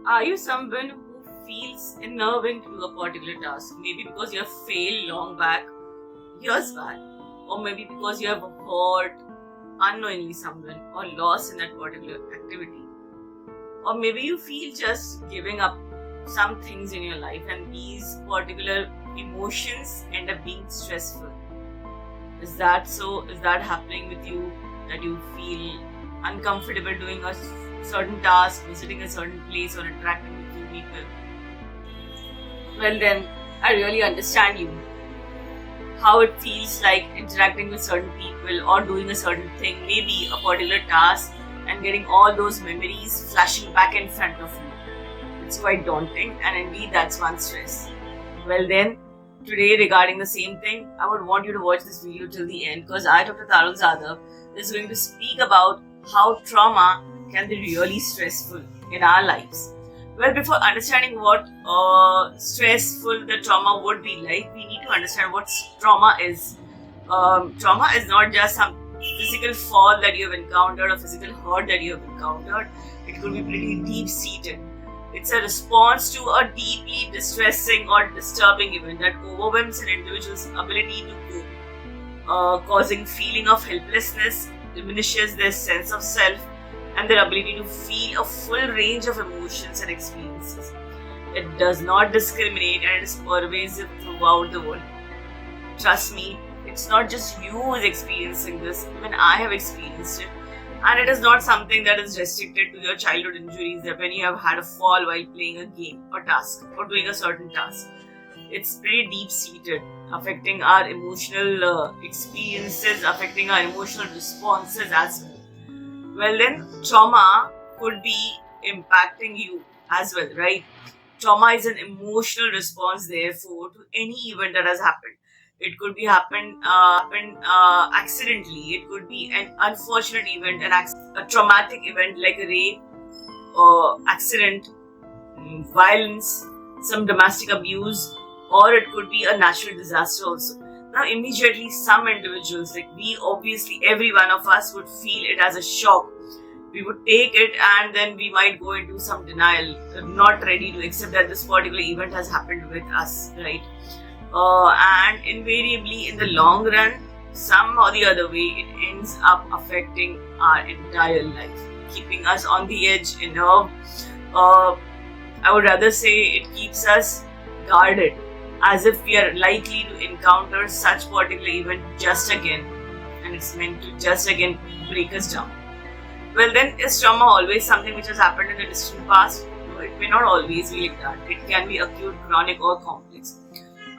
Are you someone who feels unnerving to do a particular task? Maybe because you have failed long back, years back, or maybe because you have hurt unknowingly someone or lost in that particular activity. Or maybe you feel just giving up some things in your life and these particular emotions end up being stressful. Is that so? Is that happening with you, that you feel uncomfortable doing a certain task, visiting a certain place, or interacting with few people? Well then, I really understand you. How it feels like interacting with certain people or doing a certain thing, maybe a particular task, and getting all those memories flashing back in front of you. It's quite daunting, and indeed that's one stress. Well then, today regarding the same thing, I would want you to watch this video till the end, because I, Dr. Tarun Zadav, is going to speak about how trauma can be really stressful in our lives. Well, before understanding what stressful the trauma would be like, we need to understand what trauma is. Trauma is not just some physical fall that you have encountered or physical hurt that you have encountered. It could be pretty deep-seated. It's a response to a deeply distressing or disturbing event that overwhelms an individual's ability to cope, causing feeling of helplessness, diminishes their sense of self, and their ability to feel a full range of emotions and experiences. It does not discriminate and it is pervasive throughout the world. Trust me, it's not just you who is experiencing this, even I have experienced it. And it is not something that is restricted to your childhood injuries, that when you have had a fall while playing a game or task or doing a certain task. It's pretty deep-seated, affecting our emotional experiences, affecting our emotional responses as well. Well then, trauma could be impacting you as well, right? Trauma is an emotional response, therefore, to any event that has happened. It could be happened accidentally. It could be an unfortunate event, a traumatic event like a rape, accident, violence, some domestic abuse, or it could be a natural disaster also. Now, immediately, some individuals, like we, obviously, every one of us would feel it as a shock. We would take it and then we might go into some denial, not ready to accept that this particular event has happened with us, right? And invariably, in the long run, some or the other way, it ends up affecting our entire life, keeping us on the edge, I would rather say it keeps us guarded, as if we are likely to encounter such particular event just again, and it's meant to just again break us down. Well then, is trauma always something which has happened in the distant past? No, it may not always be like that. It can be acute, chronic, or complex.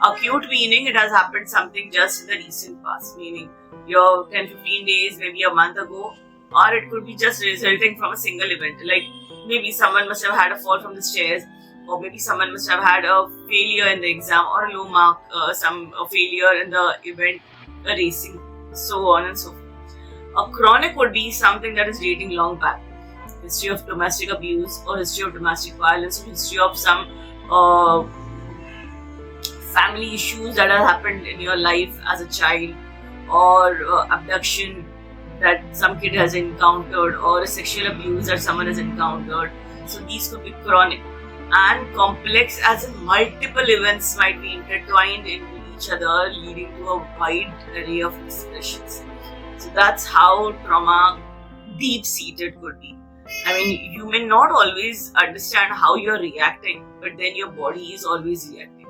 Acute meaning it has happened something just in the recent past, meaning your 10-15 days, maybe a month ago, or it could be just resulting from a single event, like maybe someone must have had a fall from the stairs, or maybe someone must have had a failure in the exam or a low mark, a failure in the event, a racing, so on and so forth. A chronic would be something that is dating long back. History of domestic abuse, or history of domestic violence, or history of some family issues that have happened in your life as a child, or abduction that some kid has encountered, or a sexual abuse that someone has encountered. So these could be chronic. And complex, as in multiple events might be intertwined into each other, leading to a wide array of expressions. So that's how trauma deep-seated could be. I mean, you may not always understand how you're reacting, but then your body is always reacting.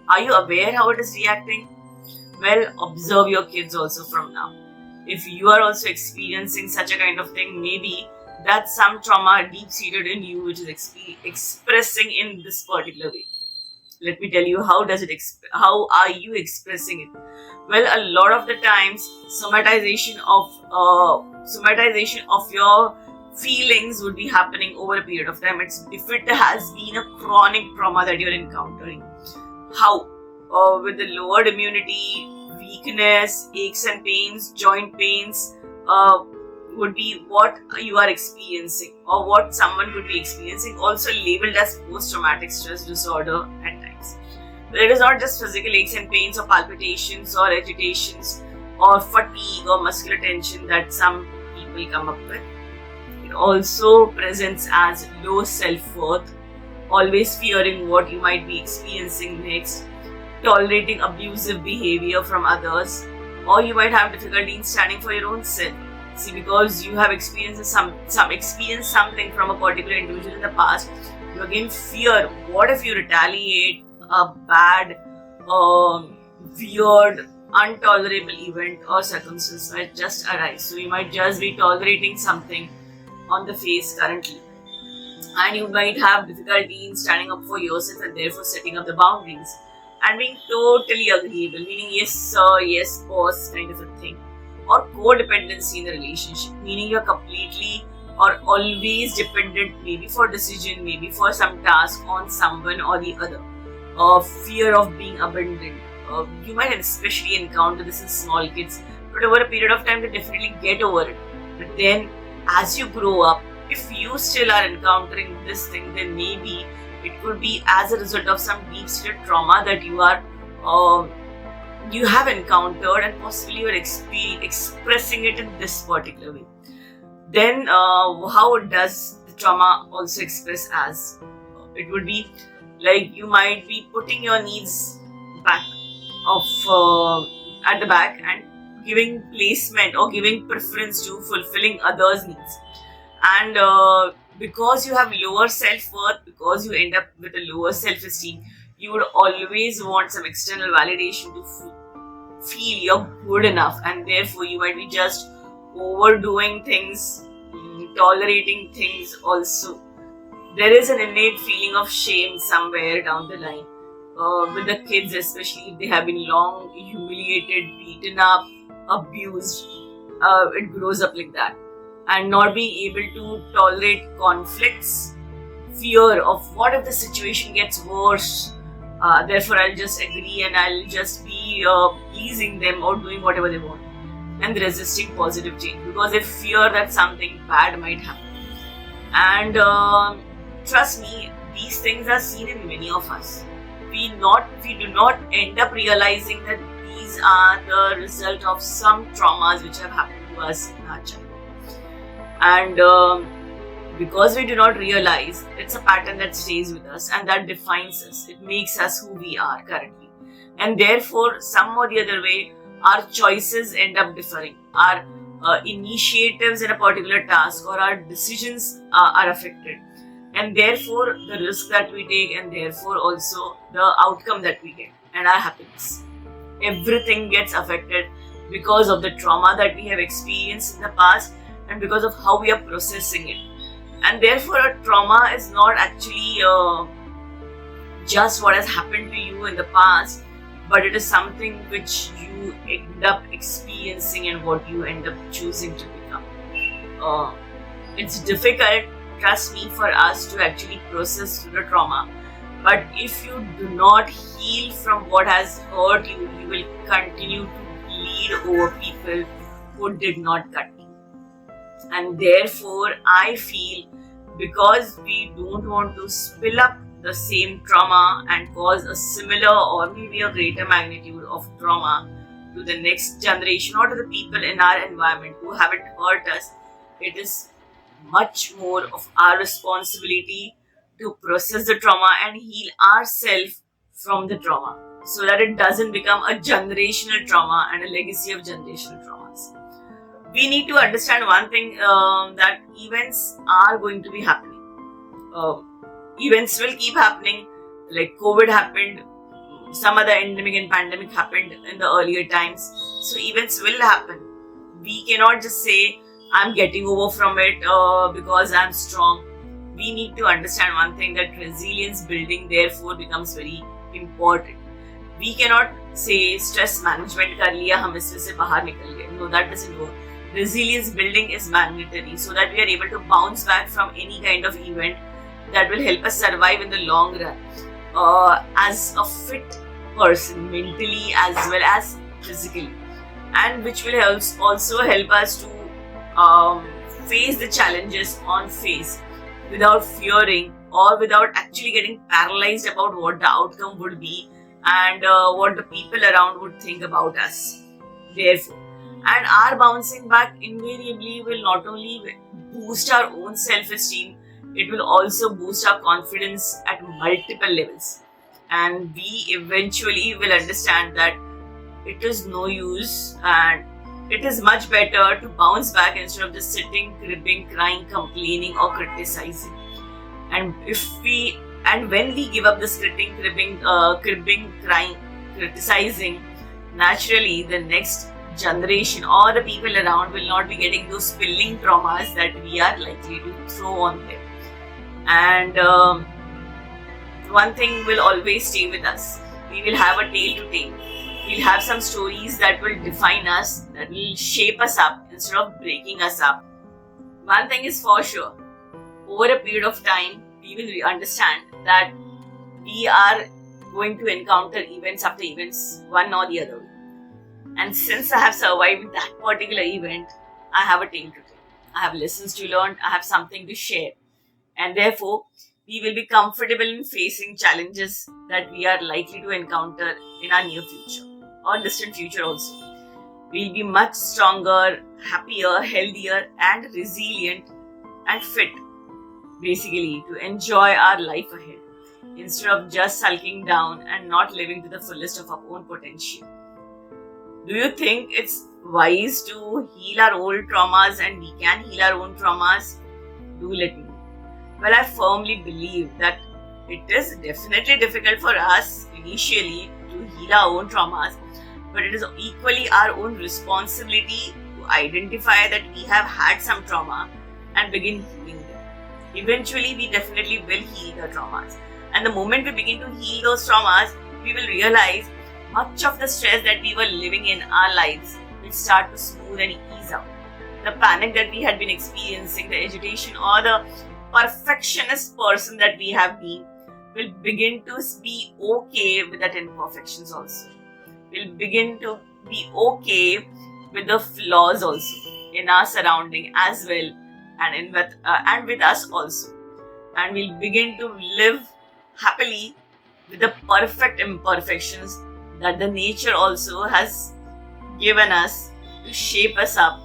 Are you aware how it is reacting? Well, observe your kids also from now. If you are also experiencing such a kind of thing, maybe that's some trauma deep-seated in you which is expressing in this particular way. Let me tell you, how are you expressing it? Well, a lot of the times, somatization of your feelings would be happening over a period of time. If it has been a chronic trauma that you're encountering. How? With the lowered immunity, weakness, aches and pains, joint pains, would be what you are experiencing or what someone could be experiencing, also labeled as post-traumatic stress disorder at times. But it is not just physical aches and pains or palpitations or agitations or fatigue or muscular tension that some people come up with. It also presents as low self-worth, always fearing what you might be experiencing next, tolerating abusive behavior from others, or you might have difficulty in standing for your own self. See, because you have experienced experienced something from a particular individual in the past, you again fear. What if you retaliate a bad, weird, intolerable event or circumstance might just arise? So you might just be tolerating something on the face currently, and you might have difficulty in standing up for yourself and therefore setting up the boundaries and being totally agreeable, meaning yes sir, yes boss kind of a thing. Or codependency in the relationship, meaning you're completely or always dependent, maybe for decision, maybe for some task, on someone or the other. Fear of being abandoned. You might especially encounter this in small kids, but over a period of time they definitely get over it. But then as you grow up, if you still are encountering this thing, then maybe it could be as a result of some deep-seated trauma that you have encountered, and possibly you are expressing it in this particular way. Then how does the trauma also express as? It would be like you might be putting your needs back at the back and giving placement or giving preference to fulfilling others' needs. And because you have lower self-worth, because you end up with a lower self-esteem, you would always want some external validation to feel you're good enough, and therefore you might be just overdoing things, tolerating things also. There is an innate feeling of shame somewhere down the line. With the kids especially, if they have been long humiliated, beaten up, abused, it grows up like that. And not being able to tolerate conflicts, fear of what if the situation gets worse, therefore I'll just agree and I'll just be pleasing them or doing whatever they want, and resisting positive change because they fear that something bad might happen. And trust me, these things are seen in many of us. We do not end up realizing that these are the result of some traumas which have happened to us in our childhood. And because we do not realize, it's a pattern that stays with us and that defines us. It makes us who we are currently. And therefore, some or the other way, our choices end up differing. Our initiatives in a particular task or our decisions are affected. And therefore, the risk that we take, and therefore also the outcome that we get, and our happiness. Everything gets affected because of the trauma that we have experienced in the past and because of how we are processing it. And therefore, a trauma is not actually just what has happened to you in the past, but it is something which you end up experiencing and what you end up choosing to become. It's difficult, trust me, for us to actually process through the trauma. But if you do not heal from what has hurt you, you will continue to bleed over people who did not cut you. And therefore, I feel because we don't want to spill up the same trauma and cause a similar or maybe a greater magnitude of trauma to the next generation or to the people in our environment who haven't hurt us, it is much more of our responsibility to process the trauma and heal ourselves from the trauma so that it doesn't become a generational trauma and a legacy of generational traumas. We need to understand one thing, that events are going to be happening. Events will keep happening, like COVID happened, some other endemic and pandemic happened in the earlier times. So events will happen. We cannot just say, I'm getting over from it because I'm strong. We need to understand one thing, that resilience building therefore becomes very important. We cannot say stress management कर लिया, हम इसमें से बाहर निकल गए. No, that doesn't work. Resilience building is mandatory so that we are able to bounce back from any kind of event that will help us survive in the long run as a fit person, mentally as well as physically, and which will also help us to face the challenges on face without fearing or without actually getting paralyzed about what the outcome would be and what the people around would think about us. Therefore, and our bouncing back invariably will not only boost our own self-esteem, It will also boost our confidence at multiple levels. And we eventually will understand that it is no use and it is much better to bounce back instead of just sitting, cribbing, crying, complaining, or criticizing. And when we give up this cribbing, crying, criticizing, naturally the next generation or the people around will not be getting those spilling traumas that we are likely to throw on them. And one thing will always stay with us. We will have a tale to tell. We'll have some stories that will define us, that will shape us up instead of breaking us up. One thing is for sure, over a period of time, we will understand that we are going to encounter events after events, one or the other. And since I have survived that particular event, I have a tale to tell. I have lessons to learn, I have something to share. And therefore, we will be comfortable in facing challenges that we are likely to encounter in our near future or distant future also. We'll be much stronger, happier, healthier, and resilient and fit, basically, to enjoy our life ahead instead of just sulking down and not living to the fullest of our own potential. Do you think it's wise to heal our old traumas and we can heal our own traumas? Do let me know. Well, I firmly believe that it is definitely difficult for us initially to heal our own traumas, but it is equally our own responsibility to identify that we have had some trauma and begin healing them. Eventually, we definitely will heal the traumas. And the moment we begin to heal those traumas, we will realize much of the stress that we were living in our lives will start to smooth and ease out. The panic that we had been experiencing, the agitation or the perfectionist person that we have been will begin to be okay with that imperfections also. We'll begin to be okay with the flaws also in our surrounding as well and with us also. And we'll begin to live happily with the perfect imperfections that the nature also has given us to shape us up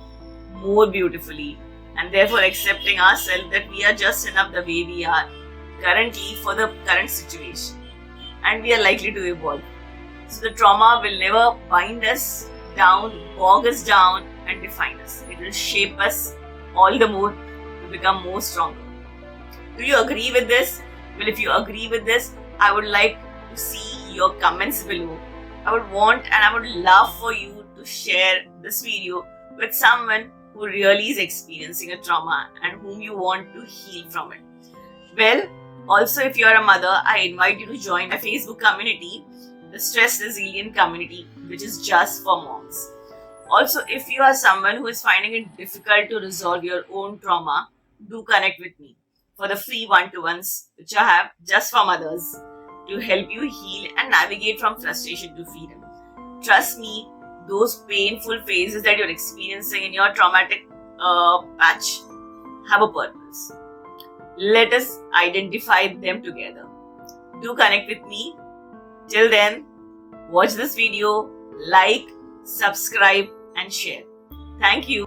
more beautifully, and therefore accepting ourselves that we are just enough the way we are currently for the current situation, and we are likely to evolve. So the trauma will never bind us down, bog us down and define us. It will shape us all the more to become more stronger. Do you agree with this? Well, if you agree with this, I would like to see your comments below. I would want and I would love for you to share this video with someone who really is experiencing a trauma and whom you want to heal from it. Well, also if you are a mother, I invite you to join my Facebook community, the Stress Resilient Community, which is just for moms. Also, if you are someone who is finding it difficult to resolve your own trauma, do connect with me for the free one-to-ones which I have just for mothers to help you heal and navigate from frustration to freedom. Trust me, those painful phases that you're experiencing in your traumatic patch have a purpose. Let us identify them together. Do connect with me. Till then, watch this video, like, subscribe and share. Thank you.